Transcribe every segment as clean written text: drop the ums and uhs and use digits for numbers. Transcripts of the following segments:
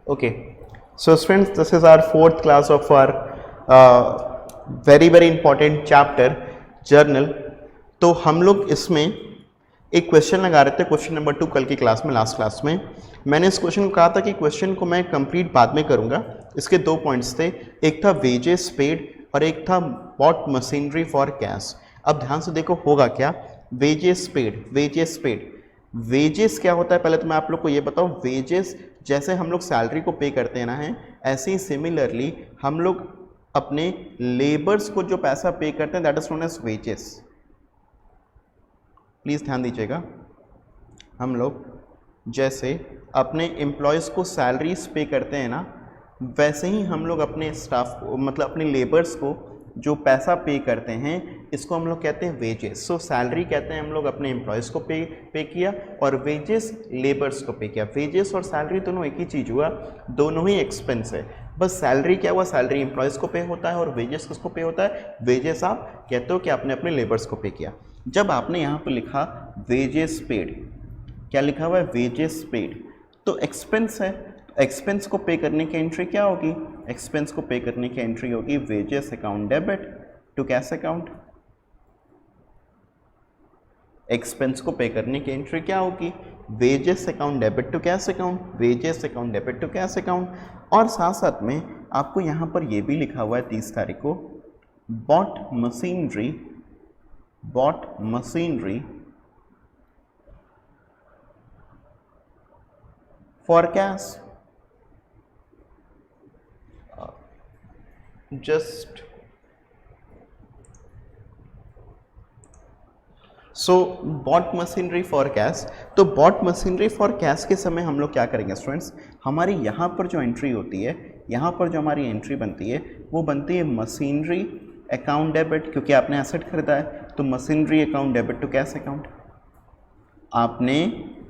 Okay, so friends, this is our fourth class of our very important chapter journal. तो हम लोग इसमें एक क्वेश्चन लगा रहे थे, क्वेश्चन नंबर 2 कल की क्लास में, लास्ट क्लास में मैंने इस क्वेश्चन को कहा था कि क्वेश्चन को मैं कंप्लीट बाद में करूंगा। इसके दो पॉइंट्स थे, एक था वेजेस पेड और एक था बॉट मशीनरी फॉर कैश। अब ध्यान से देखो होगा क्या, wages paid, wages paid, wages क्या होता है पहले तो मैं आप लोग को ये बताऊं। वेजेस जैसे हम लोग सैलरी को पे करते हैं ना, है ऐसे ही सिमिलरली हम लोग अपने लेबर्स को जो पैसा पे करते हैं that is known as wages. Please ध्यान दीजिएगा, हम लोग जैसे अपने एम्प्लॉयज़ को सैलरीज पे करते हैं ना, वैसे ही हम लोग अपने स्टाफ को मतलब अपने लेबर्स को जो पैसा पे करते हैं इसको हम लोग कहते हैं वेजेस। सो सैलरी कहते हैं हम लोग अपने एम्प्लॉयज़ को पे किया और वेजेस लेबर्स को पे किया। वेजेस और सैलरी दोनों एक ही चीज़ हुआ, दोनों ही एक्सपेंस है। बस सैलरी क्या हुआ, सैलरी एम्प्लॉयज़ को पे होता है और वेजेस किसको पे होता है, वेजेस आप कहते हो कि आपने अपने लेबर्स को पे किया। जब आपने यहाँ पर लिखा वेजेस पेड, क्या लिखा हुआ है, वेजेस पेड, तो एक्सपेंस है, एक्सपेंस को पे करने की एंट्री क्या होगी, एक्सपेंस को पे करने की एंट्री होगी wages account debit to cash account. Expense को पे करने की एंट्री क्या होगी, wages account debit to cash account, wages account debit to cash account. और साथ साथ में आपको यहाँ पर ये भी लिखा हुआ है 30 तारीख को, bought machinery, bought machinery for cash. Just so bought machinery for cash. तो बॉट मशीनरी फॉर कैश के समय हम लोग क्या करेंगे स्टूडेंट्स, हमारी यहाँ पर जो एंट्री होती है, यहाँ पर जो हमारी एंट्री बनती है वो बनती है मशीनरी अकाउंट डेबिट, क्योंकि आपने एसेट खरीदा है तो machinery account debit to cash account. आपने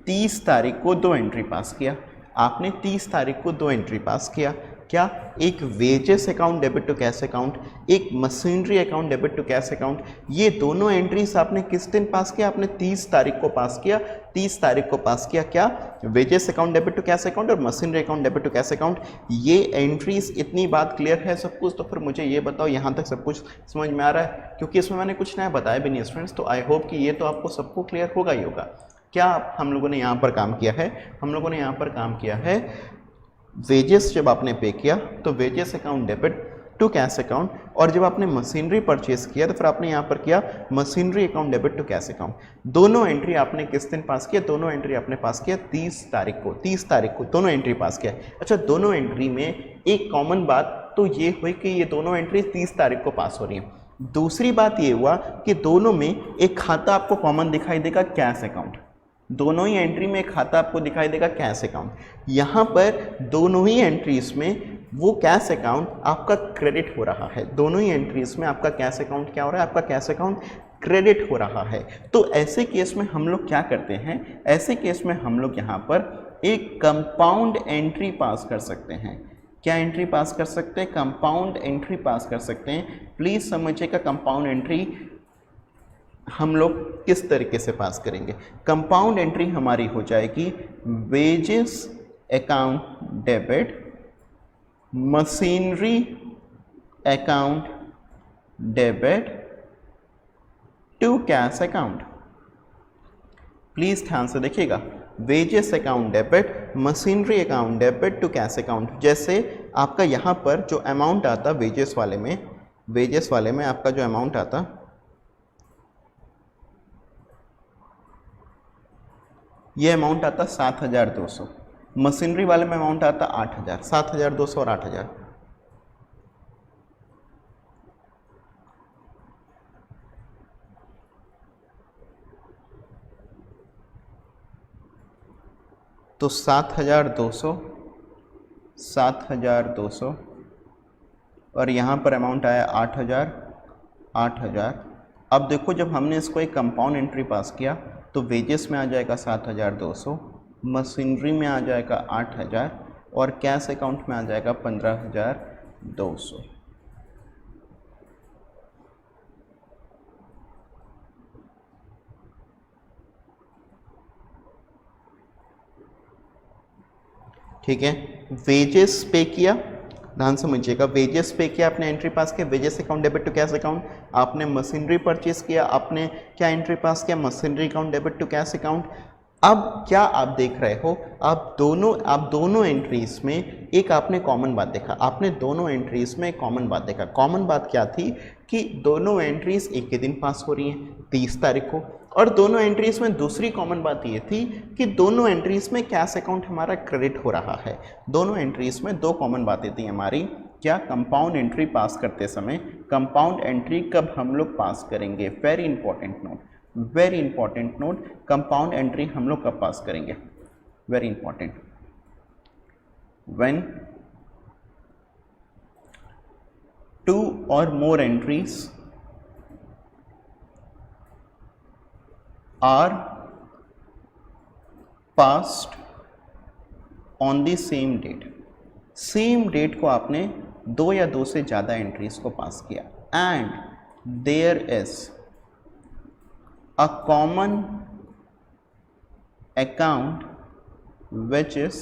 30 तारीख को दो एंट्री पास किया, आपने 30 तारीख को दो एंट्री पास किया, क्या, एक wages account debit to cash account, एक machinery account debit to cash account. ये दोनों एंट्रीज आपने किस दिन पास किया, आपने 30 तारीख को पास किया, 30 तारीख को पास किया, क्या, wages account debit to cash account और machinery account debit to cash account. ये एंट्रीज, इतनी बात क्लियर है सब कुछ? तो फिर मुझे ये बताओ यहाँ तक सब कुछ समझ में आ रहा है, क्योंकि इसमें मैंने कुछ नया बताया भी नहीं स्टूडेंट्स। तो आई होप कि ये तो आपको सबको क्लियर होगा ही होगा। क्या हम लोगों ने यहाँ पर काम किया है, हम लोगों ने यहाँ पर काम किया है वेजेस जब आपने पे किया तो wages account debit to cash account, और जब आपने मशीनरी परचेस किया तो फिर आपने यहाँ पर किया machinery account debit to cash account. दोनों एंट्री आपने किस दिन पास किया, दोनों एंट्री आपने पास किया 30 तारीख को, 30 तारीख को दोनों एंट्री पास किया। अच्छा, दोनों एंट्री में एक कॉमन बात तो ये हुई कि ये दोनों एंट्री 30 तारीख को पास हो रही हैं। दूसरी बात ये हुआ कि दोनों में एक खाता आपको कॉमन दिखाई देगा, कैश अकाउंट। दोनों ही एंट्री में एक खाता आपको दिखाई देगा, कैश अकाउंट। यहाँ पर दोनों ही एंट्रीज में वो कैश अकाउंट आपका क्रेडिट हो रहा है, दोनों ही एंट्रीज में आपका कैश अकाउंट क्या हो रहा है, आपका कैश अकाउंट क्रेडिट हो रहा है। तो ऐसे केस में हम लोग क्या करते हैं, ऐसे केस में हम लोग यहाँ पर एक कंपाउंड एंट्री पास कर सकते हैं। क्या एंट्री पास कर सकते हैं, कंपाउंड एंट्री पास कर सकते हैं। प्लीज समझिएगा कंपाउंड एंट्री हम लोग किस तरीके से पास करेंगे। कंपाउंड एंट्री हमारी हो जाएगी wages account debit machinery account debit to cash account. Please ध्यान से देखिएगा, wages account debit machinery account debit to cash account. जैसे आपका यहाँ पर जो अमाउंट आता वेजेस वाले में, वेजेस वाले में आपका जो अमाउंट आता, ये अमाउंट आता 7,200, मशीनरी वाले में अमाउंट आता 8,000, 7,200 और 8,000। तो 7,200, 7,200 और यहाँ पर अमाउंट आया 8,000, 8,000। अब देखो जब हमने इसको एक कंपाउंड एंट्री पास किया तो वेजेस में आ जाएगा 7,200, मशीनरी में आ जाएगा 8,000 और कैश अकाउंट में आ जाएगा 15,200। ठीक है। वेजेस पे किया, ध्यान समझिएगा, वेजेस पे किया, आपने एंट्री पास किया, wages account debit to cash account. आपने मशीनरी परचेज किया, आपने क्या एंट्री पास किया, machinery account debit to cash account. अब क्या आप देख रहे हो, आप दोनों एंट्रीज में एक आपने कॉमन बात देखा, आपने दोनों एंट्रीज में कॉमन बात देखा। कॉमन बात क्या थी कि दोनों एंट्रीज एक ही दिन पास हो रही हैं 30 तारीख को, और दोनों एंट्रीज में दूसरी कॉमन बात ये थी कि दोनों एंट्रीज में कैश अकाउंट हमारा क्रेडिट हो रहा है। दोनों एंट्रीज में दो कॉमन बातें थी हमारी, क्या, कंपाउंड एंट्री पास करते समय, कंपाउंड एंट्री कब हम लोग पास करेंगे, very important note, very important note, compound entry हम लोग कब पास करेंगे, very important, when two or more entries are passed on the same date. Same date को आपने दो या दो से ज़्यादा एंट्रीज को पास किया, and there is a common account which is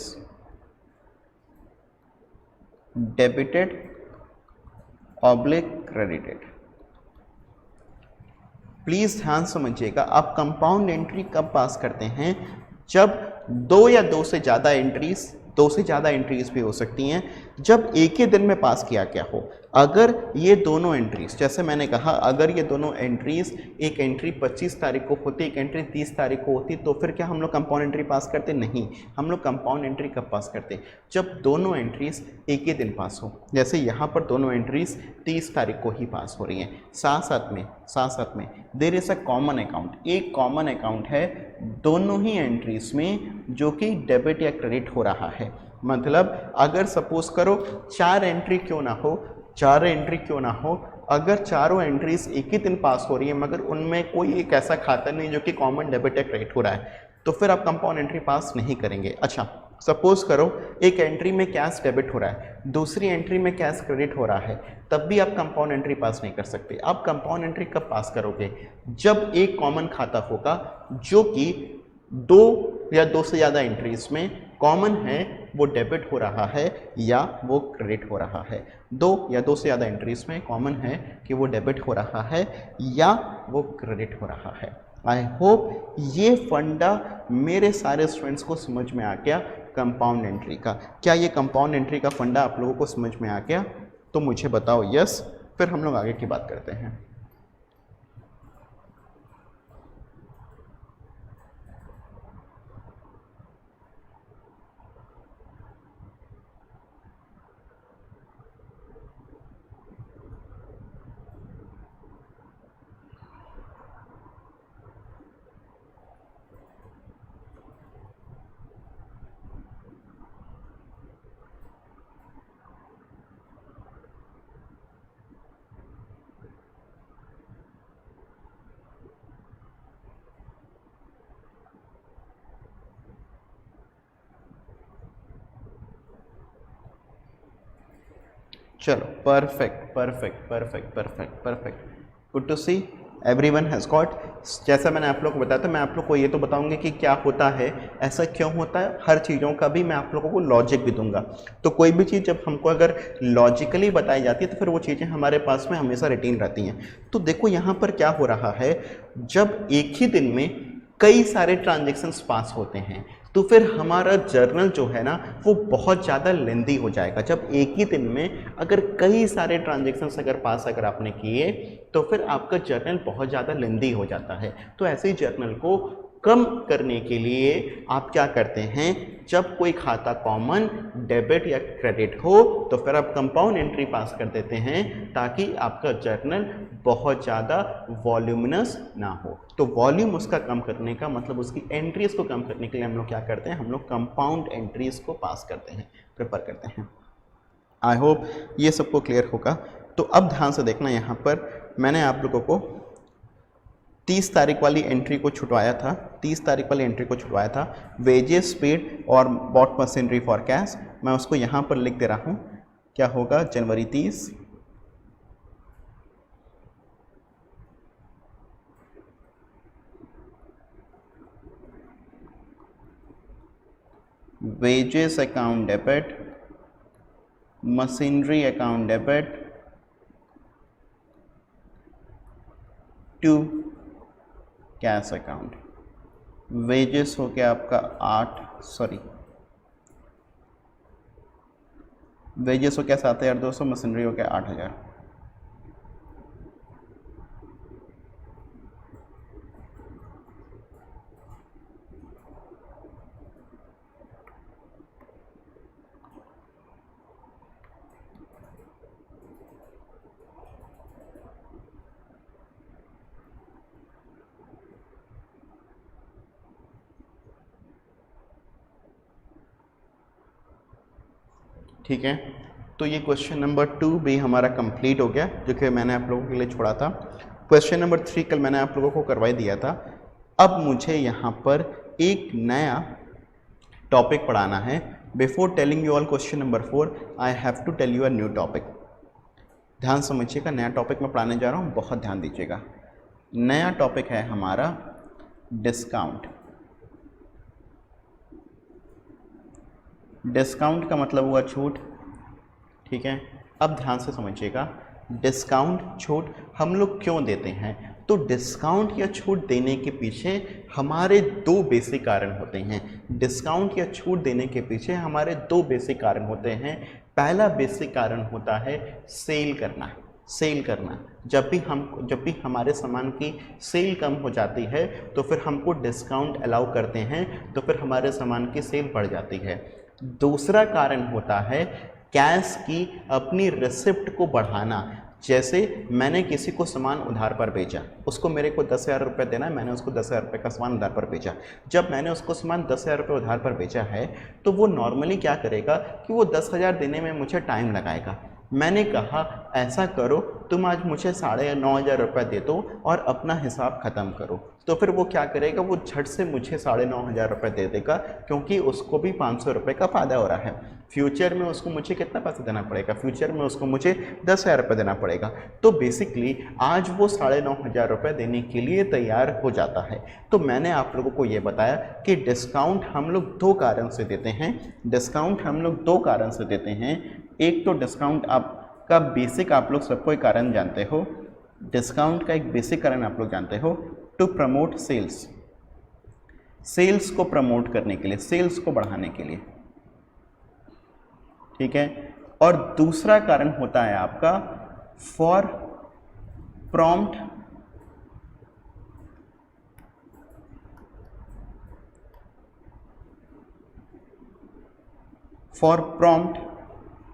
debited oblique credited. Please ध्यान समझिएगा, आप कंपाउंड एंट्री कब पास करते हैं, जब दो या दो से ज़्यादा एंट्रीज, दो से ज़्यादा एंट्रीज भी हो सकती हैं, जब एक ही दिन में पास किया गया हो। अगर ये दोनों एंट्रीज, जैसे मैंने कहा, अगर ये दोनों एंट्रीज, एक एंट्री 25 तारीख को होती, एक एंट्री 30 तारीख को होती, तो फिर क्या हम लोग कंपाउंड एंट्री पास करते? नहीं। हम लोग कंपाउंड एंट्री कब पास करते? जब दोनों एंट्रीज एक ही दिन पास हो। जैसे यहाँ पर दोनों एंट्रीज 30 तारीख को ही पास हो रही हैं। साथ में there is a common account, एक कॉमन अकाउंट है दोनों ही एंट्रीज में जो कि डेबिट या क्रेडिट हो रहा है। मतलब अगर सपोज करो चार एंट्री क्यों ना हो, अगर चारों एंट्रीज एक ही दिन पास हो रही है मगर उनमें कोई एक ऐसा खाता नहीं जो कि कॉमन डेबिट या क्रेडिट हो रहा है, तो फिर आप कंपाउंड एंट्री पास नहीं करेंगे। अच्छा, सपोज करो एक एंट्री में कैश डेबिट हो रहा है, दूसरी एंट्री में कैश क्रेडिट हो रहा है, तब भी आप कंपाउंड एंट्री पास नहीं कर सकते। आप कंपाउंड एंट्री कब पास करोगे? जब एक कॉमन खाता होगा जो कि दो या दो से ज़्यादा एंट्रीज में कॉमन है, वो डेबिट हो रहा है या वो क्रेडिट हो रहा है। दो या दो से ज़्यादा एंट्रीज में कॉमन है कि वो डेबिट हो रहा है या वो क्रेडिट हो रहा है। आई होप ये फंडा मेरे सारे स्टूडेंट्स को समझ में आ गया कंपाउंड एंट्री का। क्या ये कंपाउंड एंट्री का फंडा आप लोगों को समझ में आ गया? तो मुझे बताओ यस, फिर हम लोग आगे की बात करते हैं। चलो, perfect, good to see everyone has got. जैसा मैंने आप लोग को बताया था, मैं आप लोग को ये तो बताऊंगा कि क्या होता है, ऐसा क्यों होता है, हर चीज़ों का भी मैं आप लोगों को लॉजिक भी दूंगा। तो कोई भी चीज़ जब हमको अगर लॉजिकली बताई जाती है तो फिर वो चीज़ें हमारे पास में हमेशा रिटेन रहती हैं। तो देखो यहाँ पर क्या हो रहा है, जब एक ही दिन में कई सारे ट्रांजेक्शन्स पास होते हैं तो फिर हमारा जर्नल जो है ना वो बहुत ज़्यादा लेंदी हो जाएगा। जब एक ही दिन में अगर कई सारे ट्रांजेक्शन्स अगर आपने किए तो फिर आपका जर्नल बहुत ज़्यादा लेंदी हो जाता है। तो ऐसे ही जर्नल को कम करने के लिए आप क्या करते हैं, जब कोई खाता कॉमन डेबिट या क्रेडिट हो तो फिर आप कंपाउंड एंट्री पास कर देते हैं ताकि आपका जर्नल बहुत ज़्यादा वॉल्यूमिनस ना हो। तो वॉल्यूम उसका कम करने का मतलब उसकी एंट्रीज को कम करने के लिए हम लोग क्या करते हैं, हम लोग कंपाउंड एंट्रीज को पास करते हैं, प्रेफर करते हैं। आई होप ये सबको क्लियर होगा। तो अब ध्यान से देखना, यहाँ पर मैंने आप लोगों को 30 तारीख वाली एंट्री को छुटवाया था, वेजेस पेड और बॉट मशीनरी फॉर कैश। मैं उसको यहाँ पर लिख दे रहा हूँ, क्या होगा, जनवरी 30, wages account debit, machinery account debit to cash account. Wages हो गया आपका वेजेस हो गया 7,200, मशीनरी हो गया 8,000। ठीक है, तो ये क्वेश्चन नंबर 2 भी हमारा कंप्लीट हो गया, जो कि मैंने आप लोगों के लिए छोड़ा था। क्वेश्चन नंबर 3 कल मैंने आप लोगों को करवाई दिया था। अब मुझे यहाँ पर एक नया टॉपिक पढ़ाना है। Before telling you all question number 4 I have to tell you a new topic. ध्यान समझिएगा, नया टॉपिक मैं पढ़ाने जा रहा हूँ, बहुत ध्यान दीजिएगा। नया टॉपिक है हमारा डिस्काउंट। डिस्काउंट का मतलब हुआ छूट। ठीक है, अब ध्यान से समझिएगा, डिस्काउंट छूट हम लोग क्यों देते हैं? तो डिस्काउंट या छूट देने के पीछे हमारे दो बेसिक कारण होते हैं। डिस्काउंट या छूट देने के पीछे हमारे दो बेसिक कारण होते हैं। पहला बेसिक कारण होता है सेल करना। सेल करना, जब भी हमारे सामान की सेल कम हो जाती है तो फिर हमको डिस्काउंट अलाउ करते हैं, तो फिर हमारे सामान की सेल बढ़ जाती है। दूसरा कारण होता है कैश की अपनी रिसिप्ट को बढ़ाना। जैसे मैंने किसी को सामान उधार पर बेचा, उसको मेरे को 10,000 रुपये देना है, मैंने उसको 10,000 रुपये का सामान उधार पर बेचा। जब मैंने उसको सामान 10,000 रुपये उधार पर बेचा है तो वो नॉर्मली क्या करेगा कि वो 10,000 देने में मुझे टाइम लगाएगा। मैंने कहा ऐसा करो, तुम आज मुझे 9,500 रुपये दे दो और अपना हिसाब ख़त्म करो। तो फिर वो क्या करेगा, वो झट से मुझे 9,500 रुपये दे देगा, क्योंकि उसको भी 500 रुपये का फ़ायदा हो रहा है। फ्यूचर में उसको मुझे कितना पैसा देना पड़ेगा? फ्यूचर में उसको मुझे 10,000 रुपये देना पड़ेगा। तो बेसिकली आज वो 9,500 रुपये देने के लिए तैयार हो जाता है। तो मैंने आप लोगों को ये बताया कि डिस्काउंट हम लोग दो कारण से देते हैं। डिस्काउंट हम लोग दो कारण से देते हैं। एक तो डिस्काउंट आपका बेसिक, आप लोग सबको एक कारण जानते हो, डिस्काउंट का एक बेसिक कारण आप लोग जानते हो, टू प्रमोट सेल्स। सेल्स को प्रमोट करने के लिए, सेल्स को बढ़ाने के लिए। ठीक है, और दूसरा कारण होता है आपका फॉर प्रॉम्प्ट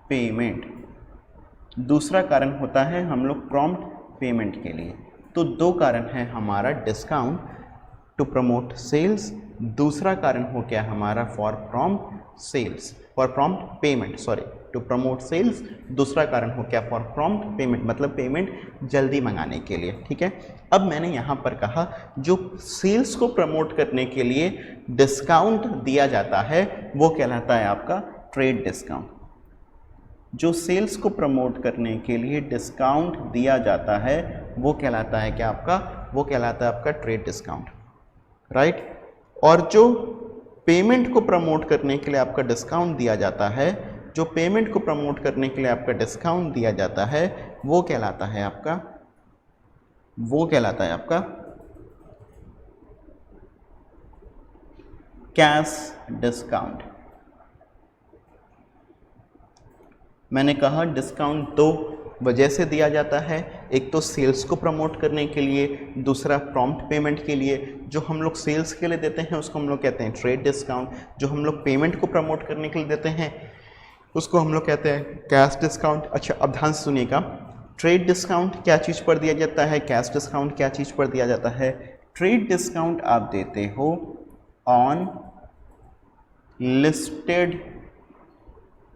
पेमेंट। दूसरा कारण होता है हम लोग प्रॉम्प्ट पेमेंट के लिए। तो दो कारण है हमारा डिस्काउंट टू प्रमोट सेल्स, दूसरा कारण हो गया हमारा for prompt payment, to promote sales, दूसरा कारण हो गया फॉर प्रॉम्प्ट पेमेंट, मतलब पेमेंट जल्दी मंगाने के लिए। ठीक है, अब मैंने यहाँ पर कहा जो सेल्स को प्रमोट करने के लिए डिस्काउंट दिया जाता है वो कहलाता है आपका ट्रेड डिस्काउंट। जो सेल्स को प्रमोट करने के लिए डिस्काउंट दिया जाता है वो कहलाता है क्या आपका? वो कहलाता है आपका ट्रेड डिस्काउंट, राइट। और जो पेमेंट को प्रमोट करने के लिए आपका डिस्काउंट दिया जाता है, जो पेमेंट को प्रमोट करने के लिए आपका डिस्काउंट दिया जाता है वो कहलाता है आपका कैश डिस्काउंट। मैंने कहा डिस्काउंट दो वजह से दिया जाता है, एक तो सेल्स को प्रमोट करने के लिए, दूसरा प्रॉम्प्ट पेमेंट के लिए। जो हम लोग सेल्स के लिए देते हैं उसको हम लोग कहते हैं ट्रेड डिस्काउंट, जो हम लोग पेमेंट को प्रमोट करने के लिए देते हैं उसको हम लोग कहते हैं कैश डिस्काउंट। अच्छा, अब ध्यान से सुनिएगा, ट्रेड डिस्काउंट क्या चीज़ पर दिया जाता है, कैश डिस्काउंट क्या चीज़ पर दिया जाता है? ट्रेड डिस्काउंट आप देते हो ऑन लिस्टेड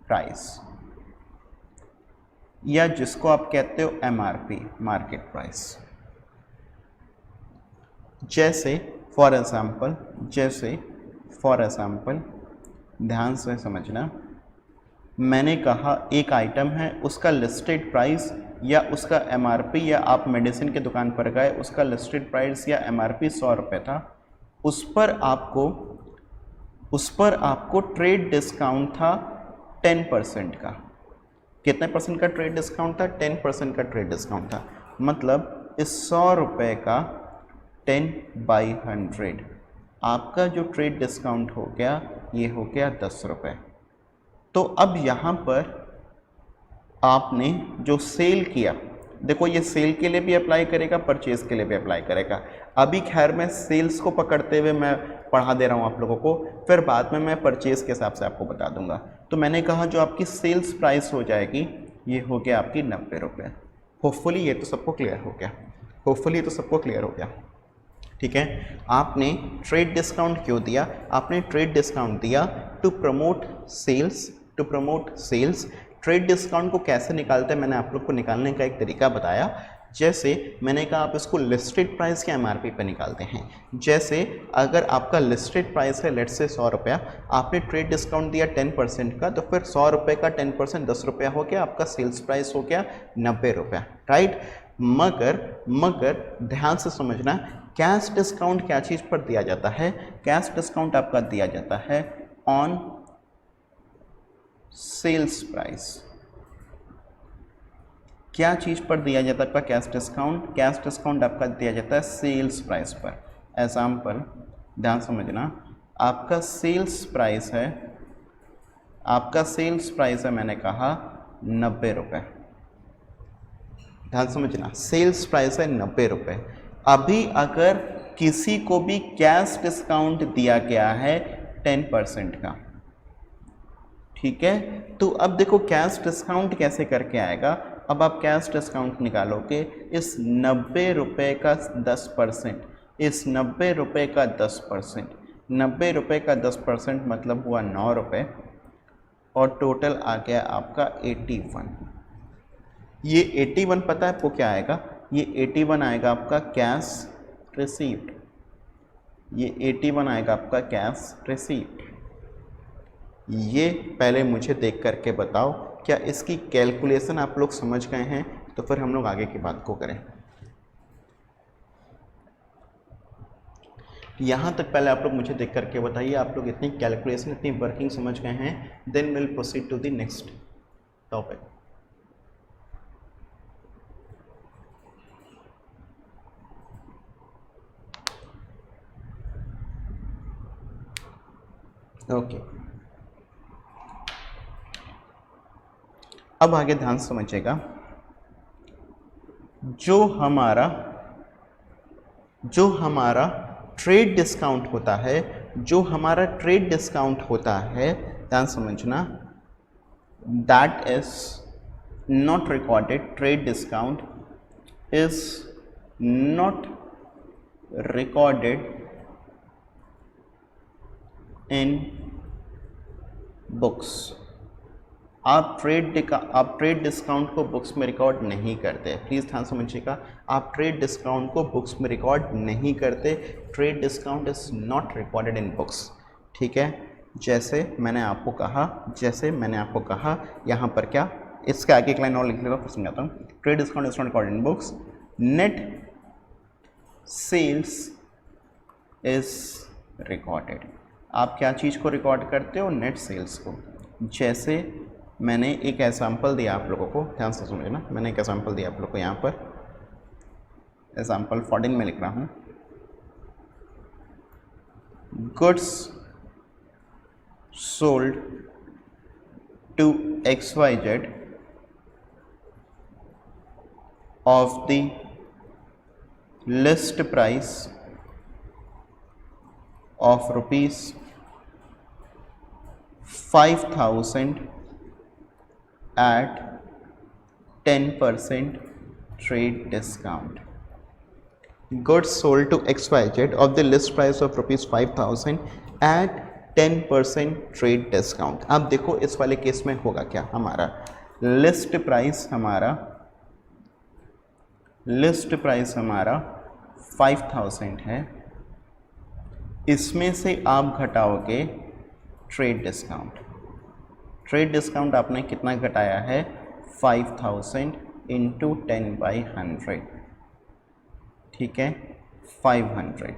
प्राइस, या जिसको आप कहते हो MRP, मार्केट प्राइस। जैसे फॉर एग्जाम्पल ध्यान से समझना, मैंने कहा एक आइटम है उसका लिस्टेड प्राइस या उसका MRP, या आप मेडिसिन की दुकान पर गए उसका लिस्टेड प्राइस या MRP 100 रुपये था, उस पर आपको उस पर आपको ट्रेड डिस्काउंट था 10% का। कितने परसेंट का ट्रेड डिस्काउंट था? 10% का ट्रेड डिस्काउंट था। मतलब इस 100 रुपये का 10/100 आपका जो ट्रेड डिस्काउंट हो गया ये हो गया 10 रुपये। तो अब यहाँ पर आपने जो सेल किया, देखो ये सेल के लिए भी अप्लाई करेगा, परचेज के लिए भी अप्लाई करेगा। अभी खैर मैं सेल्स को पकड़ते हुए मैं पढ़ा दे रहा हूँ आप लोगों को, फिर बाद में मैं परचेज के हिसाब से आपको बता दूंगा। तो मैंने कहा जो आपकी सेल्स प्राइस हो जाएगी ये हो गया आपकी 90 रुपये। होपफुली ये तो सबको क्लियर हो गया, होपफुली ये तो सबको क्लियर हो गया। ठीक है, आपने ट्रेड डिस्काउंट क्यों दिया? आपने ट्रेड डिस्काउंट दिया to promote sales, to promote sales. Trade discount को कैसे निकालते हैं मैंने आप लोग को निकालने का एक तरीका बताया। जैसे मैंने कहा आप इसको लिस्टेड प्राइस के एमआरपी पे निकालते हैं। जैसे अगर आपका लिस्टेड प्राइस है लेट्स से 100 रुपया, आपने ट्रेड डिस्काउंट दिया 10% का, तो फिर 100 रुपये का 10% 10 रुपया हो गया, आपका सेल्स प्राइस हो गया 90 रुपया, राइट। मगर ध्यान से समझना, कैश डिस्काउंट क्या चीज़ पर दिया जाता है? कैश डिस्काउंट आपका दिया जाता है ऑन सेल्स प्राइस। क्या चीज़ पर दिया जाता है आपका कैश डिस्काउंट? कैश डिस्काउंट आपका दिया जाता है सेल्स प्राइस पर। एग्जाम्पल ध्यान समझना, आपका सेल्स प्राइस है, आपका सेल्स प्राइस है मैंने कहा 90 रुपये। ध्यान समझना, सेल्स प्राइस है 90 रुपये। अभी अगर किसी को भी कैश डिस्काउंट दिया गया है 10% का, ठीक है, तो अब देखो कैश डिस्काउंट कैसे करके आएगा। अब आप कैश डिस्काउंट निकालोगे, इस 90 रुपये का 10%, इस 90 रुपये का 10%, 90 रुपये का 10% मतलब हुआ 9 रुपये, और टोटल आ गया आपका 81। ये 81 पता है आपको क्या आएगा? ये 81 आएगा आपका कैश रिसीव्ड, ये 81 आएगा आपका कैश रिसीव्ड। ये पहले मुझे देख करके बताओ क्या इसकी कैलकुलेशन आप लोग समझ गए हैं? तो फिर हम लोग आगे की बात को करें। यहाँ तक पहले आप लोग मुझे देख करके बताइए, आप लोग इतनी कैलकुलेशन, इतनी वर्किंग समझ गए हैं? Then will proceed to the next topic. Okay, अब आगे ध्यान समझिएगा। जो हमारा ट्रेड डिस्काउंट होता है, जो हमारा ट्रेड डिस्काउंट होता है, ध्यान समझना, that is not recorded, trade discount is not recorded in books. आप ट्रेड डिस्काउंट को बुक्स में रिकॉर्ड नहीं करते, प्लीज़ ध्यान समझिएगा, आप ट्रेड डिस्काउंट को बुक्स में रिकॉर्ड नहीं करते। Trade discount is not recorded in books, ठीक है। जैसे मैंने आपको कहा यहाँ पर क्या, इसके आगे एक लाइन और लिख लेगा फिर समझाता हूँ। Trade discount is not recorded in books, net sales is recorded. आप क्या चीज़ को रिकॉर्ड करते हो? नेट सेल्स को। जैसे मैंने एक एग्जाम्पल दिया आप लोगों को, ध्यान से समझना, मैंने एक एग्जाम्पल दिया आप लोगों को, यहाँ पर एग्जाम्पल 14 में लिख रहा हूँ। Goods sold to XYZ of the list price of rupees 5,000 at 10% trade discount. Goods sold to XYZ of the list price of rupees 5,000 at 10% trade discount. अब देखो इस वाले केस में होगा क्या, हमारा लिस्ट प्राइस हमारा 5,000 है, इसमें से आप घटाओगे ट्रेड डिस्काउंट। ट्रेड डिस्काउंट आपने कितना घटाया है? 5,000 इंटू 10/100, ठीक है, 500।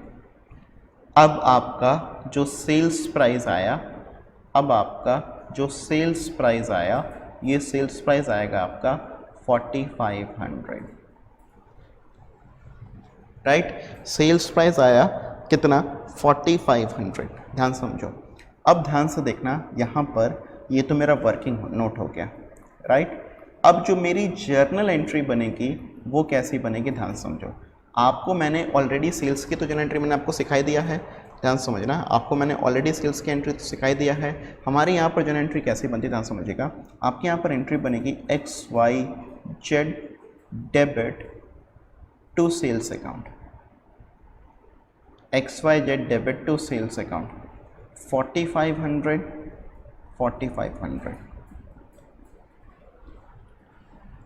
अब आपका जो सेल्स प्राइस आया, अब आपका जो सेल्स प्राइस आया, ये सेल्स प्राइस आएगा आपका 4500, राइट। सेल्स प्राइस आया कितना, 4500। ध्यान समझो, अब ध्यान से देखना, यहाँ पर ये तो मेरा वर्किंग नोट हो गया, राइट। अब जो मेरी जर्नल एंट्री बनेगी वो कैसी बनेगी, ध्यान समझो। आपको मैंने ऑलरेडी सेल्स की तो जर्नल एंट्री मैंने आपको सिखाई दिया है, ध्यान समझना, आपको मैंने ऑलरेडी सेल्स की एंट्री तो सिखाई दिया है। हमारे यहाँ पर जर्नल एंट्री कैसी बनती है, ध्यान समझिएगा। आपके यहाँ पर एंट्री बनेगी XYZ debit to sales account, XYZ debit to sales account 4500 4500,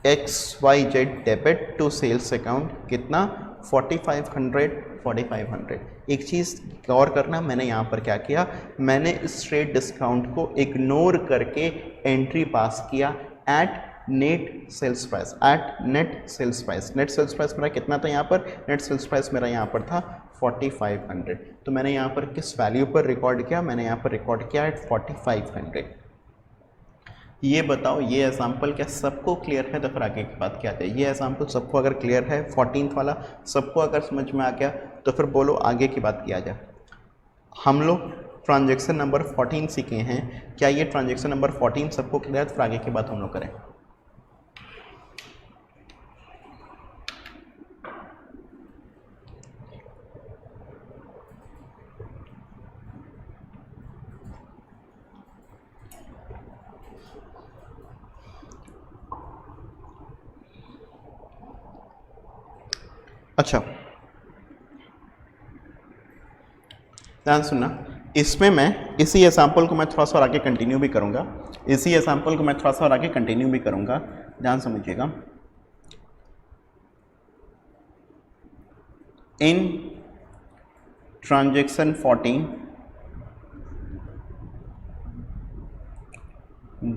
XYZ debit to sales account कितना, 4500 4500। एक चीज़ गौर करना, मैंने यहाँ पर क्या किया, मैंने इस ट्रेड डिस्काउंट को इग्नोर करके एंट्री पास किया at net sales price, at net sales price. Net sales price मेरा कितना था यहाँ पर, नेट सेल्स प्राइस मेरा यहाँ पर था 4500। तो मैंने यहाँ पर किस वैल्यू पर रिकॉर्ड किया, मैंने यहाँ पर रिकॉर्ड किया एट 4500। ये बताओ, ये एग्जाम्पल क्या सबको क्लियर है, तो फिर आगे की बात क्या है। ये एग्जाम्पल सबको अगर क्लियर है, 14th वाला सबको अगर समझ में आ गया, तो फिर बोलो आगे की बात किया जाए। हम लोग ट्रांजैक्शन नंबर 14 सीखे हैं, क्या ये ट्रांजैक्शन नंबर 14 सबको क्लियर है, फिर आगे की बात हम लोग करें। अच्छा, ध्यान सुनना, इसमें मैं इसी एग्जाम्पल को मैं थोड़ा सा और आगे कंटिन्यू भी करूँगा, इसी एग्जाम्पल को मैं थोड़ा सा और आगे कंटिन्यू भी करूँगा, ध्यान समझिएगा। इन transaction 14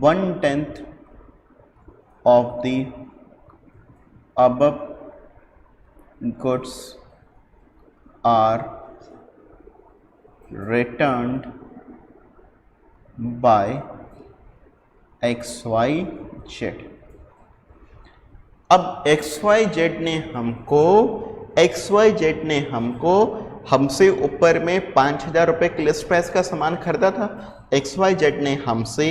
1/10 of the above goods are returned by XYZ। अब XYZ ने हमको हमसे ऊपर में 5000 रुपये के लिस्ट प्राइस का सामान खरीदा था। XYZ ने हमसे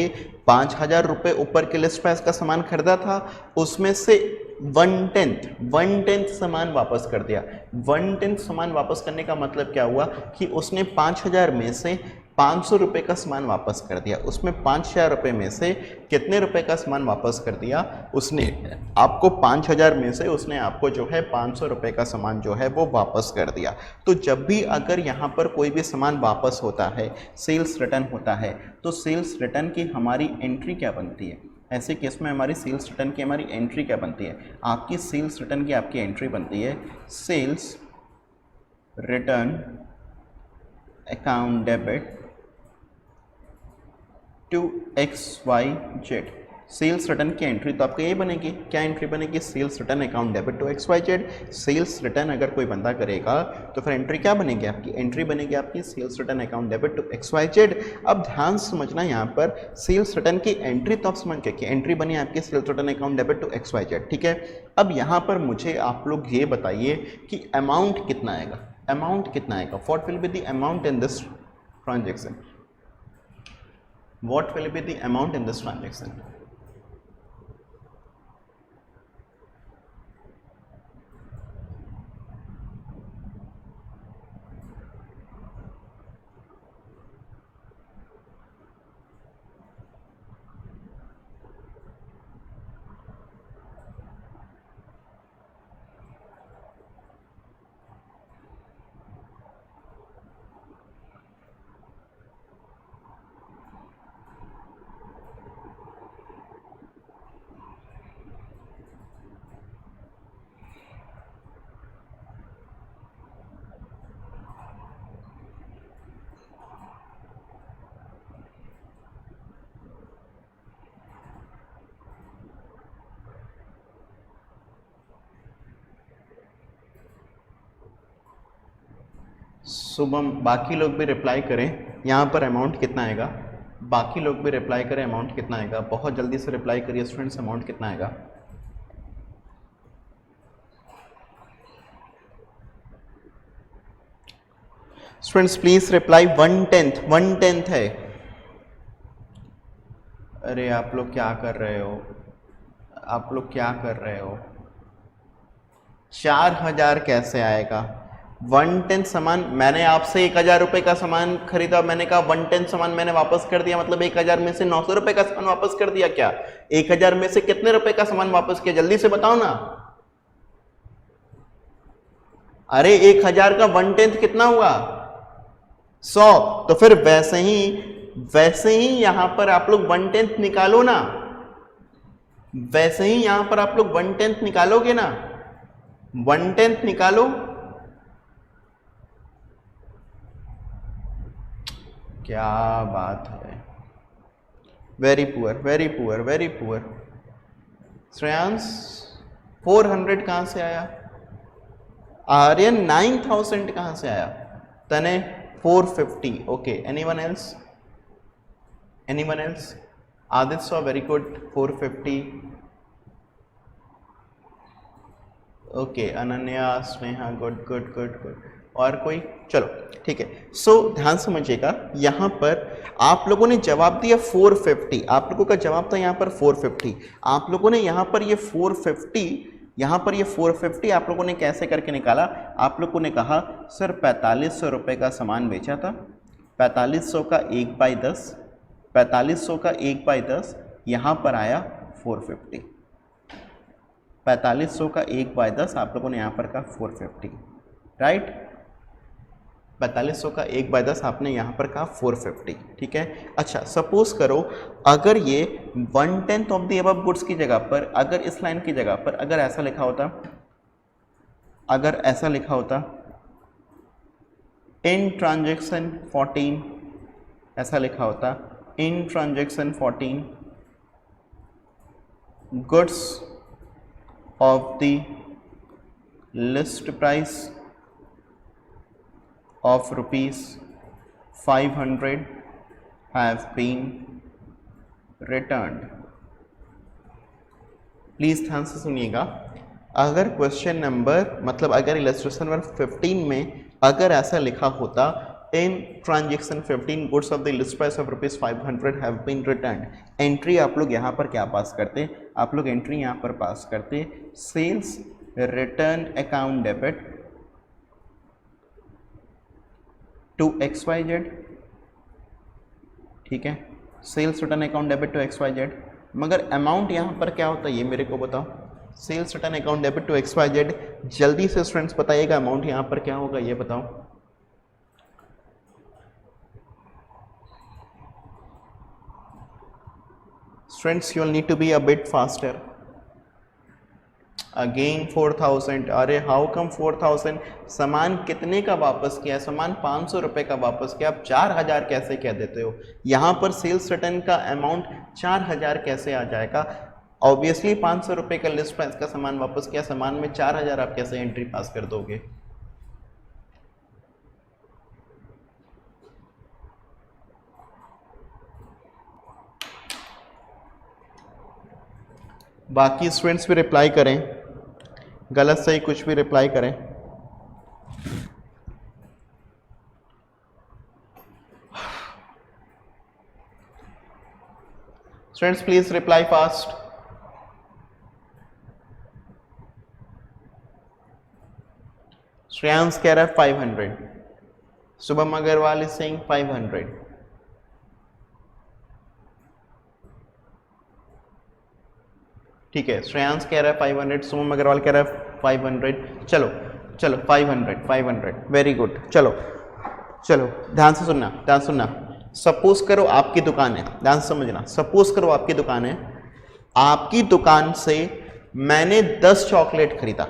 5000 रुपये ऊपर के लिस्ट प्राइस का सामान खरीदा था, उसमें से 1/10 सामान वापस कर दिया। 1/10 सामान वापस करने का मतलब क्या हुआ कि उसने 5000 में से 500 रुपये का सामान वापस कर दिया। उसमें 5000 रुपये में से कितने रुपए का सामान वापस कर दिया उसने, आपको 5000 में से उसने आपको जो है 500 रुपये का सामान जो है वो वापस कर दिया। तो जब भी अगर यहाँ पर कोई भी सामान वापस होता है, सेल्स रिटर्न होता है, तो सेल्स रिटर्न की हमारी एंट्री क्या बनती है, ऐसे केस में हमारी सेल्स रिटर्न की हमारी एंट्री क्या बनती है, आपकी सेल्स रिटर्न की आपकी एंट्री बनती है sales return account debit to XYZ। Sales return की एंट्री तो आपको यही बनेगी, क्या एंट्री बनेगी, sales return account debit to XYZ। Sales return अगर कोई बंदा करेगा तो फिर एंट्री क्या बनेगी आपकी, एंट्री बनेगी आपकी sales return account debit to XYZ। अब ध्यान समझना, यहाँ पर सेल्स रिटर्न की एंट्री तो आप समझ गए कि एंट्री बनी आपकी sales return account debit to XYZ, ठीक है। अब यहाँ पर मुझे आप लोग ये बताइए कि अमाउंट कितना आएगा, अमाउंट कितना आएगा, what will be the amount in this transaction, what will be the amount in this transaction। Shubham, बाकी लोग भी रिप्लाई करें, यहाँ पर अमाउंट कितना आएगा, बाकी लोग भी रिप्लाई करें अमाउंट कितना आएगा, बहुत जल्दी से रिप्लाई करिए स्टूडेंट्स, अमाउंट कितना आएगा। स्टूडेंट्स प्लीज रिप्लाई, 1/10 है। अरे आप लोग क्या कर रहे हो, आप लोग क्या कर रहे हो, 4000 कैसे आएगा, 1/10 सामान, मैंने आपसे 1000 रुपये का सामान खरीदा, मैंने कहा 1/10 सामान मैंने वापस कर दिया, मतलब 1000 में से 900 रुपये का सामान वापस कर दिया क्या, 1000 में से कितने रुपए का सामान वापस किया, जल्दी से बताओ ना। अरे 1000 का 1/10 कितना हुआ, 100, तो फिर वैसे ही यहां पर आप लोग 1/10 निकालो ना, वैसे ही यहां पर आप लोग 1/10 निकालोगे ना, 1/10 निकालो, क्या बात है, very poor very poor very poor. Shreyansh 400 कहां से आया, आर्यन 9000 कहां से आया, तने 450, okay, anyone else, anyone else, Aditya very good 450, okay, Ananya Sneha good good good good, और कोई, चलो ठीक है। सो ध्यान समझिएगा, यहाँ पर आप लोगों ने जवाब दिया 450, आप लोगों का जवाब था यहाँ पर 450, आप लोगों ने यहाँ पर ये 450 आप लोगों ने कैसे करके निकाला, आप लोगों ने कहा सर 4500 रुपये का सामान बेचा था, 4500 का 1/10, 4500 का 1/10 यहाँ पर आया 450, 4500 का 1/10 आप लोगों ने यहाँ पर कहा 450, राइट, 4500 का 1/10 आपने यहाँ पर कहा 450, ठीक है। अच्छा सपोज करो अगर ये 1/10 ऑफ द अबव गुड्स की जगह पर, अगर इस लाइन की जगह पर अगर ऐसा लिखा होता, अगर ऐसा लिखा होता इन ट्रांजेक्शन 14, ऐसा लिखा होता in transaction 14 goods of the list price of rupees 500 have been returned। Please ध्यान से सुनिएगा, अगर क्वेश्चन नंबर मतलब अगर इलस्ट्रेशन नंबर 15 में अगर ऐसा लिखा होता in transaction 15 goods of the list price of rupees 500 have been return, entry आप लोग यहाँ पर क्या पास करते, आप लोग एंट्री यहाँ पर पास करते sales return account debit to XYZ, ठीक है, sales return account debit to XYZ, मगर अमाउंट यहाँ पर क्या होता है ये मेरे को बताओ, sales return account debit to XYZ, जल्दी से स्टूडेंट्स बताइएगा अमाउंट यहाँ पर क्या होगा ये बताओ। Students you will need to be a bit faster. Again 4000, अरे हाउ कम 4000, सामान कितने का वापस किया, सामान 500 रुपये का वापस किया, आप 4000 कैसे कह देते हो, यहाँ पर सेल्स रिटर्न का अमाउंट 4000 कैसे आ जाएगा, ऑब्वियसली 500 रुपये का लिस्ट प्राइस का सामान वापस किया, सामान में 4000 आप कैसे एंट्री पास कर दोगे। बाकी स्टूडेंट्स भी रिप्लाई करें, गलत सही कुछ भी रिप्लाई करें। Students please reply fast. Shreyansh कह रहा है 500, शुभम अग्रवाल इज सेइंग 500, ठीक है, श्रेयांश कह रहा है 500, शुभम अग्रवाल कह रहा है 500, चलो चलो 500 वेरी गुड, चलो चलो ध्यान से सुनना, ध्यान सुनना। सपोज करो आपकी दुकान है, ध्यान से समझना, सपोज करो आपकी दुकान है, आपकी दुकान से मैंने 10 चॉकलेट खरीदा,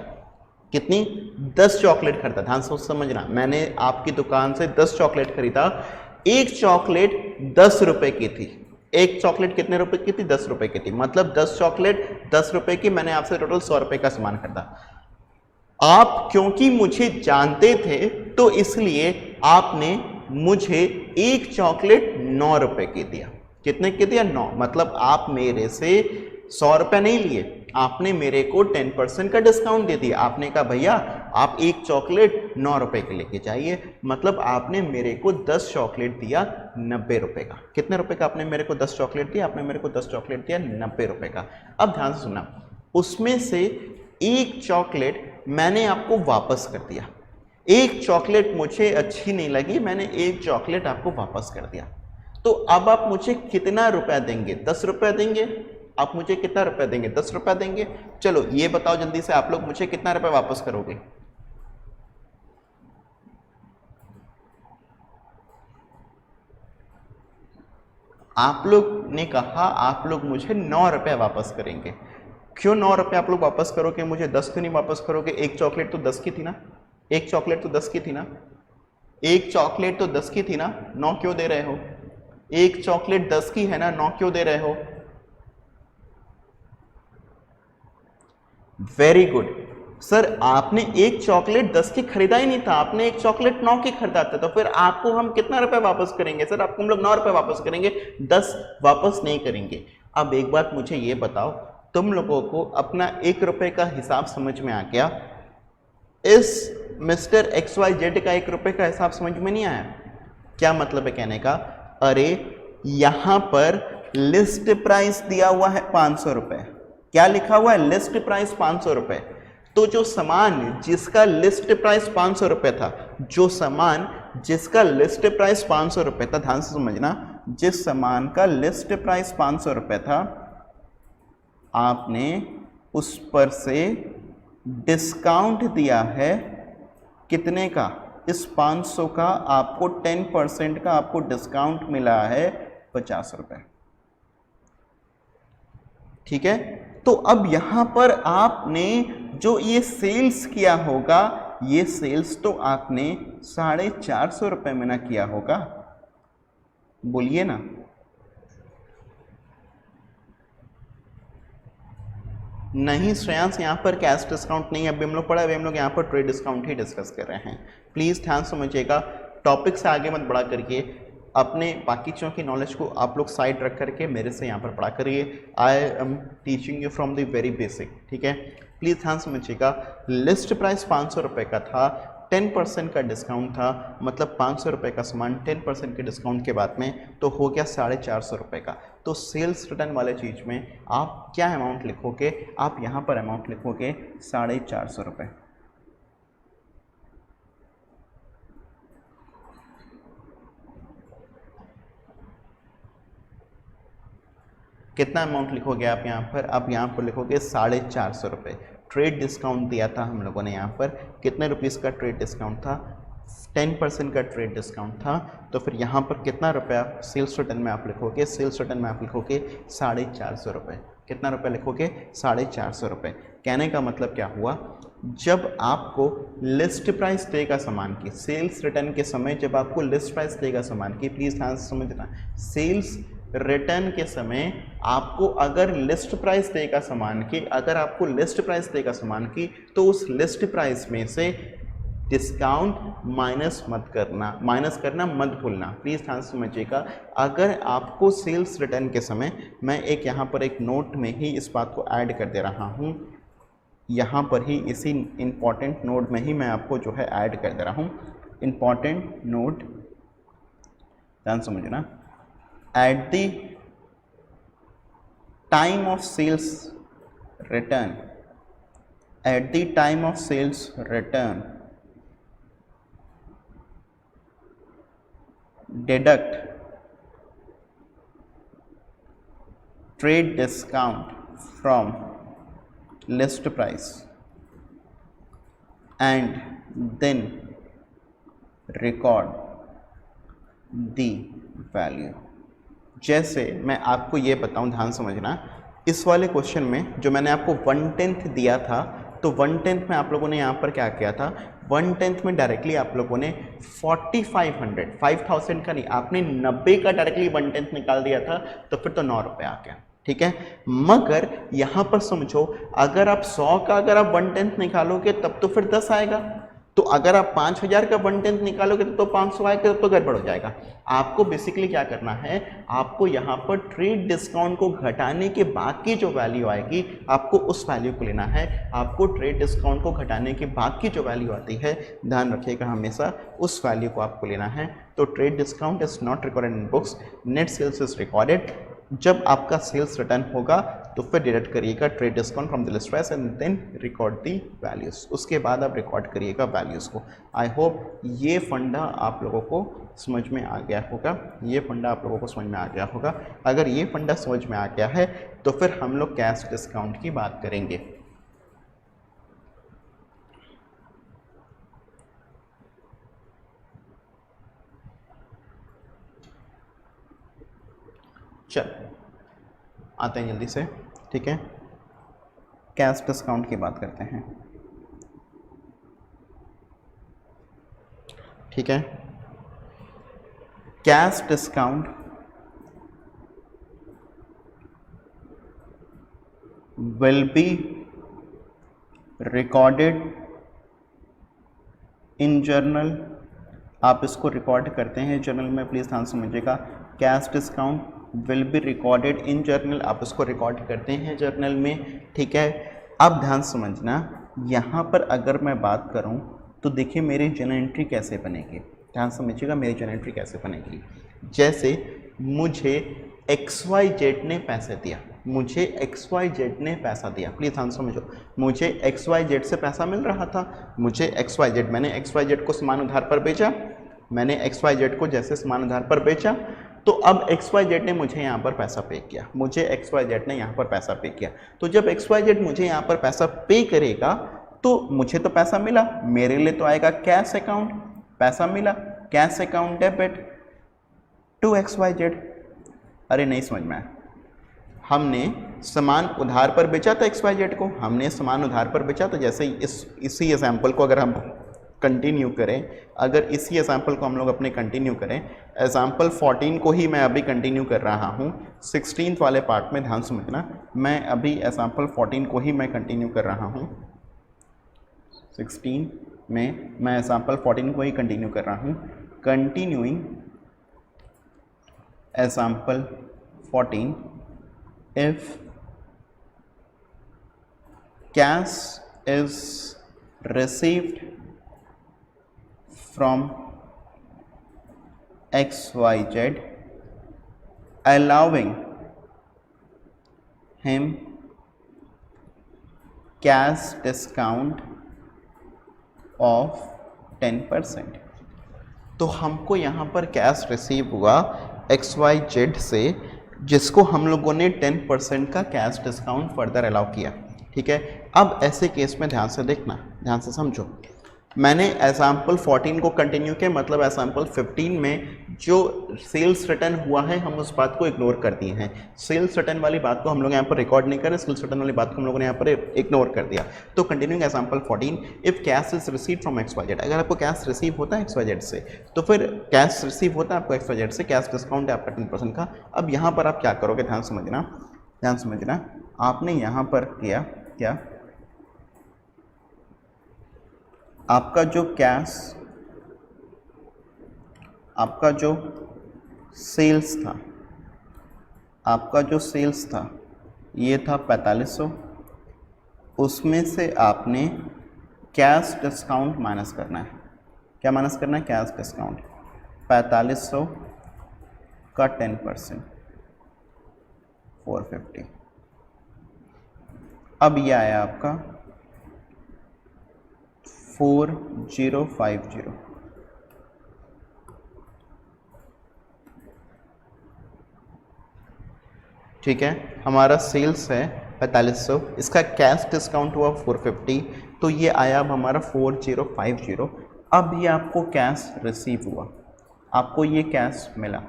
कितनी, 10 चॉकलेट खरीदा, ध्यान से समझना, मैंने आपकी दुकान से 10 चॉकलेट खरीदा, एक चॉकलेट 10 रुपए की थी, एक चॉकलेट कितने रुपए की थी, 10 रुपए की थी, मतलब 10 चॉकलेट 10 रुपए की, मैंने आपसे टोटल 100 रुपए का सामान खरीदा। आप क्योंकि मुझे जानते थे तो इसलिए आपने मुझे एक चॉकलेट 9 रुपए की दिया। कितने की दिया? 9। मतलब आप मेरे से 100 रुपए नहीं लिए, आपने मेरे को 10% का डिस्काउंट दे दिया। आपने कहा भैया आप एक चॉकलेट 9 रुपए के लेके जाइए, मतलब आपने मेरे को 10 चॉकलेट दिया 90 रुपए का। कितने रुपए का आपने मेरे को 10 चॉकलेट दिया? आपने मेरे को 10 चॉकलेट दिया 90 रुपए का। अब ध्यान से सुनना, उसमें से एक चॉकलेट मैंने आपको वापस कर दिया। एक चॉकलेट मुझे अच्छी नहीं लगी, मैंने एक चॉकलेट आपको वापस कर दिया। तो अब आप मुझे कितना रुपया देंगे? 10 रुपया देंगे। आप मुझे कितना रुपया देंगे? 10 रुपया देंगे। चलो ये बताओ जल्दी से, आप लोग मुझे कितना रुपया वापस करोगे? आप लोग ने कहा आप लोग मुझे 9 रुपया वापस करेंगे। क्यों 9 रुपये आप लोग वापस करोगे? मुझे 10 क्यों नहीं वापस करोगे? एक चॉकलेट तो 10 की थी ना, एक चॉकलेट तो 10 की थी ना, एक चॉकलेट तो 10 की थी ना, 9 क्यों दे रहे हो? एक चॉकलेट 10 की है ना, 9 क्यों दे रहे हो? वेरी गुड सर, आपने एक चॉकलेट 10 की खरीदा ही नहीं था, आपने एक चॉकलेट 9 की खरीदा था, तो फिर आपको हम कितना रुपए वापस करेंगे? सर आपको हम लोग 9 रुपए वापस करेंगे, 10 वापस नहीं करेंगे। अब एक बात मुझे ये बताओ, तुम लोगों को अपना 1 रुपए का हिसाब समझ में आ गया? इस मिस्टर XYZ का 1 रुपए का हिसाब समझ में नहीं आया? क्या मतलब है कहने का? अरे यहां पर लिस्ट प्राइस दिया हुआ है 500 रुपए। क्या लिखा हुआ है? लिस्ट प्राइस 500 रुपए। तो जो सामान जिसका लिस्ट प्राइस 500 रुपए था, जो सामान जिसका लिस्ट प्राइस 500 रुपए था, ध्यान से समझना, जिस सामान का लिस्ट प्राइस 500 रुपए था, आपने उस पर से डिस्काउंट दिया है कितने का? इस 500 का आपको 10% का आपको डिस्काउंट मिला है 50 रुपए। ठीक है, तो अब यहां पर आपने जो ये सेल्स किया होगा, ये सेल्स तो आपने 450 रुपए में ना किया होगा? बोलिए ना। नहीं श्रेयांश, यहाँ पर कैश डिस्काउंट नहीं है, अभी हम लोग पढ़ा, अभी हम लोग यहाँ पर ट्रेड डिस्काउंट ही डिस्कस कर रहे हैं। प्लीज़ ध्यान समझिएगा, टॉपिक से आगे मत बढ़ा करके अपने बाकी चीज़ों की नॉलेज को आप लोग साइड रख करके मेरे से यहाँ पर पढ़ा करिए। I am teaching you from the very basic. ठीक है, प्लीज़ ध्यान समझिएगा, लिस्ट प्राइस 500 रुपये का था, 10% का डिस्काउंट था, मतलब 500 रुपये का सामान 10% के डिस्काउंट के बाद में तो हो गया 450 रुपये का। तो सेल्स रिटर्न वाले चीज़ में आप क्या अमाउंट लिखोगे? आप यहाँ पर अमाउंट लिखोगे 450 रुपये। कितना अमाउंट लिखोगे आप यहाँ पर? आप यहाँ पर लिखोगे 450 रुपये। ट्रेड डिस्काउंट दिया था हम लोगों ने यहाँ पर, कितने रुपीस का ट्रेड डिस्काउंट था? 10% का ट्रेड डिस्काउंट था। तो फिर यहाँ पर कितना रुपया सेल्स रिटर्न में आप लिखोगे? सेल्स रिटर्न में आप लिखोगे 450 रुपये। कितना रुपया लिखोगे? 450 रुपये। कहने का मतलब क्या हुआ? जब आपको लिस्ट प्राइस देगा सामान की, सेल्स रिटर्न के समय जब आपको लिस्ट प्राइस देगा सामान की, प्लीज़ ध्यान से समझना, सेल्स रिटर्न के समय आपको अगर लिस्ट प्राइस देगा सामान की, अगर आपको लिस्ट प्राइस देगा सामान की, तो उस लिस्ट प्राइस में से डिस्काउंट माइनस मत करना, माइनस करना मत भूलना। प्लीज़ ध्यान से समझिएगा, अगर आपको सेल्स रिटर्न के समय, मैं एक यहाँ पर एक नोट में ही इस बात को ऐड कर दे रहा हूँ, यहाँ पर ही इसी इम्पॉर्टेंट नोट में ही मैं आपको जो है ऐड कर दे रहा हूँ, इम्पॉर्टेंट नोट, ध्यान समझना। At the time of sales return, at the time of sales return, deduct trade discount from list price and then record the value। जैसे मैं आपको ये बताऊं, ध्यान समझना, इस वाले क्वेश्चन में जो मैंने आपको 1/10 दिया था, तो 1/10 में आप लोगों ने यहाँ पर क्या किया था? 1/10 में डायरेक्टली आप लोगों ने 4500, 5000 का नहीं, आपने 90 का डायरेक्टली 1/10 निकाल दिया था, तो फिर तो 9 रुपये आ गया। ठीक है। मगर यहाँ पर समझो, अगर आप 100 का अगर आप 1/10 निकालोगे तब तो फिर 10 आएगा, तो अगर आप 5000 का 1/10 निकालोगे तो 500 आएगा, तब तो गड़बड़ हो जाएगा। आपको बेसिकली क्या करना है, आपको यहाँ पर ट्रेड डिस्काउंट को घटाने के बाद की जो वैल्यू आएगी आपको उस वैल्यू को लेना है। आपको ट्रेड डिस्काउंट को घटाने के बाद की जो वैल्यू आती है, ध्यान रखिएगा हमेशा उस वैल्यू को आपको लेना है। तो trade discount is not recorded in books, net sales is recorded. जब आपका सेल्स रिटर्न होगा तो फिर डिडक्ट करिएगा trade discount from the list price and then record the values, उसके बाद आप रिकॉर्ड करिएगा वैल्यूज़ को। आई होप ये फंडा आप लोगों को समझ में आ गया होगा, ये फंडा आप लोगों को समझ में आ गया होगा। अगर ये फंडा समझ में आ गया है तो फिर हम लोग कैश डिस्काउंट की बात करेंगे। चल आते हैं जल्दी से, ठीक है। कैश डिस्काउंट की बात करते हैं, ठीक है। Cash discount will be recorded in journal. आप इसको रिकॉर्ड करते हैं जर्नल में, प्लीज़ ध्यान समझिएगा। Cash discount will be recorded in journal, आप इसको रिकॉर्ड करते हैं जर्नल में, ठीक है। अब ध्यान समझना, यहाँ पर अगर मैं बात करूँ तो देखिए मेरी जर्नल एंट्री कैसे बनेगी, ध्यान समझिएगा मेरी जर्नल एंट्री कैसे बनेगी। जैसे मुझे XYZ ने पैसे दिया, मुझे XYZ ने पैसा दिया, प्लीज़ ध्यान समझो, मुझे XYZ से पैसा मिल रहा था, मुझे XYZ, मैंने XYZ को समान उधार पर बेचा, मैंने XYZ को जैसे समान उधार पर बेचा, तो अब XYZ ने मुझे यहाँ पर पैसा पे किया, मुझे XYZ ने यहाँ पर पैसा पे किया। तो जब XYZ मुझे यहाँ पर पैसा पे करेगा तो मुझे तो पैसा मिला, मेरे लिए तो आएगा कैश अकाउंट, पैसा मिला, cash account debit to XYZ। अरे नहीं समझ में आया, हमने समान उधार पर बेचा था XYZ को, हमने समान उधार पर बेचा, तो जैसे इसी एग्जाम्पल को अगर हम कंटिन्यू करें, अगर इसी एग्जाम्पल को हम लोग अपने कंटिन्यू करें, एग्जाम्पल 14 को ही मैं अभी कंटिन्यू कर रहा हूँ, 16th वाले पार्ट में ध्यान समझना, मैं अभी एग्जाम्पल 14 को ही मैं कंटिन्यू कर रहा हूँ, 16 में मैं एग्जाम्पल 14 को ही कंटिन्यू कर रहा हूँ। Continuing example 14, if cash is received from XYZ allowing him cash discount of 10%। तो हमको यहाँ पर कैश रिसीव हुआ XYZ से, जिसको हम लोगों ने 10% का कैश डिस्काउंट फर्दर अलाउ किया, ठीक है। अब ऐसे केस में ध्यान से देखना, ध्यान से समझो, मैंने एग्जाम्पल 14 को कंटिन्यू किया, मतलब एग्जाम्पल 15 में जो सेल्स रिटर्न हुआ है हम उस बात को इग्नोर कर दिए हैं, सेल्स रिटर्न वाली बात को हम लोग यहाँ पर रिकॉर्ड नहीं करें, सेल्स रिटर्न वाली बात को हम लोगों ने यहाँ पर इग्नोर कर दिया। तो continuing example 14, if cash is receive from XYZ, अगर आपको कैश रिसीव होता है XYZ से, तो फिर कैश रिसीव होता है आपको XYZ से, कैश डिस्काउंट है आपका 10% का। अब यहाँ पर आप क्या करोगे, ध्यान समझना, ध्यान समझना, आपने यहाँ पर किया क्या, आपका जो कैश, आपका जो सेल्स था, आपका जो सेल्स था ये था 4500, उसमें से आपने कैश डिस्काउंट माइनस करना है, क्या माइनस करना है, कैश डिस्काउंट, 4500 का 10% 450। अब ये आया आपका 4050, ठीक है। हमारा सेल्स है 4500, इसका कैश डिस्काउंट हुआ 450, तो ये आया अब हमारा 4050। अब ये आपको कैश रिसीव हुआ, आपको ये कैश मिला,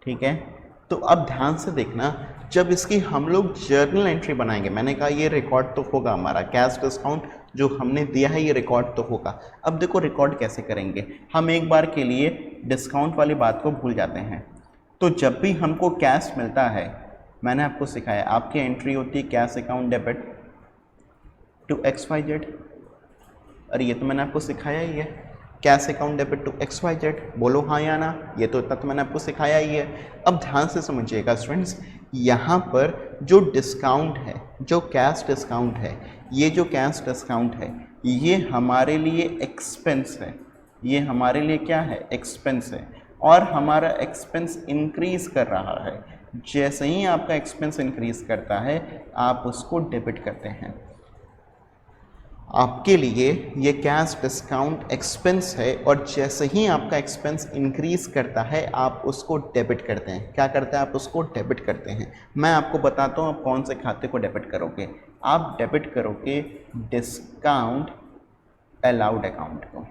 ठीक है। तो अब ध्यान से देखना, जब इसकी हम लोग जर्नल एंट्री बनाएंगे, मैंने कहा ये रिकॉर्ड तो होगा, हमारा कैश डिस्काउंट जो हमने दिया है ये रिकॉर्ड तो होगा। अब देखो रिकॉर्ड कैसे करेंगे, हम एक बार के लिए डिस्काउंट वाली बात को भूल जाते हैं। तो जब भी हमको कैश मिलता है, मैंने आपको सिखाया आपकी एंट्री होती है cash account debit to XYZ, और ये तो मैंने आपको सिखाया ही है, cash account debit to XYZ, बोलो हाँ या ना, ये तो इतना तो मैंने आपको सिखाया ही है। अब ध्यान से समझिएगा स्टूडेंट्स, यहाँ पर जो डिस्काउंट है, जो कैश डिस्काउंट है, ये जो कैश डिस्काउंट है, ये हमारे लिए एक्सपेंस है, ये हमारे लिए क्या है, एक्सपेंस है, और हमारा एक्सपेंस इंक्रीज कर रहा है। जैसे ही आपका एक्सपेंस इंक्रीज करता है आप उसको डेबिट करते हैं। आपके लिए ये कैश डिस्काउंट एक्सपेंस है, और जैसे ही आपका एक्सपेंस इंक्रीज करता है आप उसको डेबिट करते हैं। क्या करते हैं, आप उसको डेबिट करते हैं। मैं आपको बताता हूँ आप कौन से खाते को डेबिट करोगे। आप डेबिट करोगे डिस्काउंट अलाउड अकाउंट को,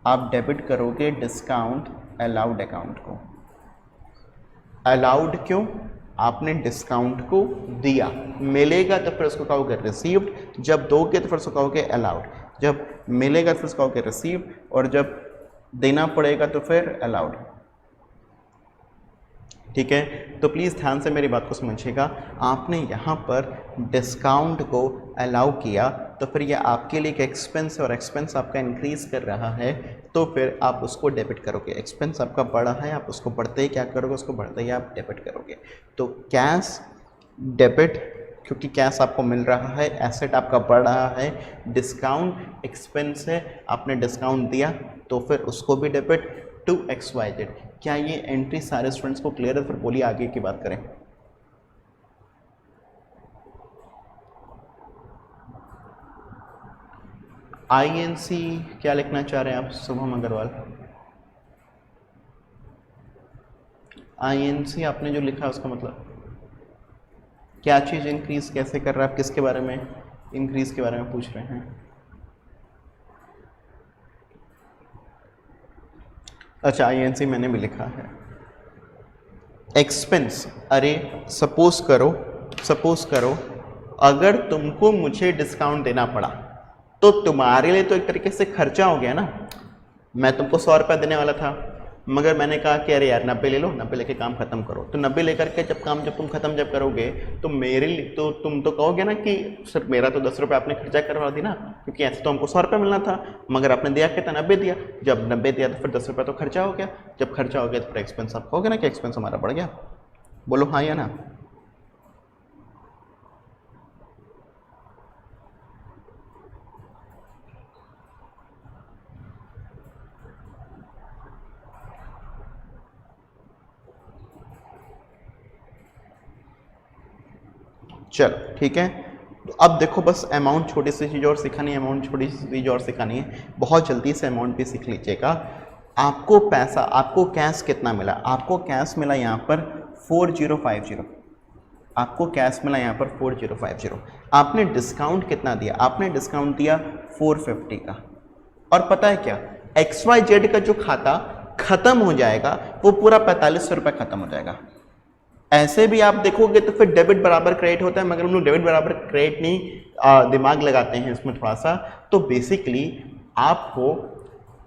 आप डेबिट करोगे डिस्काउंट अलाउड अकाउंट को। अलाउड क्यों, आपने डिस्काउंट को दिया, मिलेगा तो फिर उसको कहोगे रिसीव्ड, जब दोगे तो फिर उसको कहोगे अलाउड, जब मिलेगा तो फिर उसको कहोगे रिसीव्ड, और जब देना पड़ेगा तो फिर अलाउड। ठीक है, तो प्लीज़ ध्यान से मेरी बात को समझिएगा। आपने यहाँ पर डिस्काउंट को अलाउ किया तो फिर यह आपके लिए एक एक्सपेंस है, और एक्सपेंस आपका इंक्रीज कर रहा है तो फिर आप उसको डेबिट करोगे। एक्सपेंस आपका बढ़ा है, आप उसको बढ़ते ही क्या करोगे, उसको बढ़ते ही आप डेबिट करोगे। तो कैश डेबिट, क्योंकि कैश आपको मिल रहा है, एसेट आपका बढ़ रहा है। डिस्काउंट एक्सपेंस है, आपने डिस्काउंट दिया तो फिर उसको भी डेबिट टू XYZ। क्या ये एंट्री सारे स्टूडेंट्स को क्लियर है? फिर बोलिए आगे की बात करें। INC क्या लिखना चाह रहे हैं आप शुभम अग्रवाल? INC आपने जो लिखा उसका मतलब क्या चीज़ इंक्रीज कैसे कर रहा है? आप किसके बारे में इंक्रीज के बारे में पूछ रहे हैं? अच्छा, INC मैंने भी लिखा है। एक्सपेंस, अरे सपोज करो अगर तुमको मुझे डिस्काउंट देना पड़ा तो तुम्हारे लिए तो एक तरीके से खर्चा हो गया ना। मैं तुमको 100 रुपया देने वाला था, मगर मैंने कहा कि अरे यार 90 ले लो, 90 लेके काम खत्म करो। तो 90 लेकर के जब तुम खत्म जब करोगे तो मेरे लिए तो तुम तो कहोगे ना कि सर मेरा तो 10 रुपये आपने खर्चा करवा दी ना, क्योंकि ऐसे तो हमको 100 रुपये मिलना था, मगर आपने दिया कितना, 90 दिया। जब 90 दिया तो फिर 10 रुपये तो खर्चा हो गया। जब खर्चा हो गया तो फिर एक्सपेंस आप कहोगे ना कि एक्सपेंस हमारा बढ़ गया। बोलो हाँ या ना। चलो ठीक है, तो अब देखो बस अमाउंट छोटी सी चीज़ और सिखानी है, अमाउंट छोटी सी चीज़ और सिखानी है। बहुत जल्दी से अमाउंट भी सीख लीजिएगा। आपको पैसा, आपको कैश कितना मिला? आपको कैश मिला यहाँ पर 4050। आपको कैश मिला यहाँ पर 4050। आपने डिस्काउंट कितना दिया? आपने डिस्काउंट दिया 450 का। और पता है क्या, XYZ का जो खाता खत्म हो जाएगा वो पूरा 4500 रुपये खत्म हो जाएगा। ऐसे भी आप देखोगे तो फिर डेबिट बराबर क्रेडिट होता है, मगर हम लोग डेबिट बराबर क्रेडिट नहीं दिमाग लगाते हैं इसमें थोड़ा सा। तो बेसिकली आपको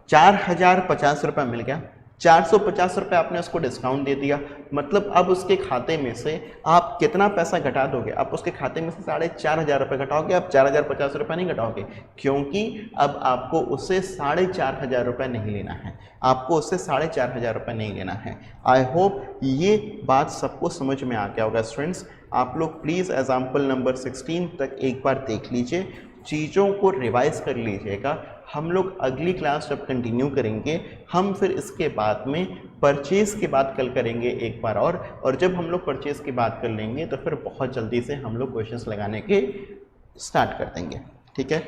4050 रुपये मिल गया, 450 रुपये आपने उसको डिस्काउंट दे दिया, मतलब अब उसके खाते में से आप कितना पैसा घटा दोगे? आप उसके खाते में से 4500 रुपये घटाओगे, आप 4050 रुपये नहीं घटाओगे, क्योंकि अब आपको उससे 4500 रुपये नहीं लेना है, आपको उससे 4500 रुपये नहीं लेना है। आई होप ये बात सबको समझ में आ गया होगा स्टूडेंट्स। आप लोग प्लीज़ एग्जाम्पल नंबर 16 तक एक बार देख लीजिए, चीज़ों को रिवाइज कर लीजिएगा। हम लोग अगली क्लास जब कंटिन्यू करेंगे, हम फिर इसके बाद में परचेज़ की बात कल करेंगे एक बार और जब हम लोग परचेज़ की बात कर लेंगे तो फिर बहुत जल्दी से हम लोग क्वेश्चंस लगाने के स्टार्ट कर देंगे। ठीक है।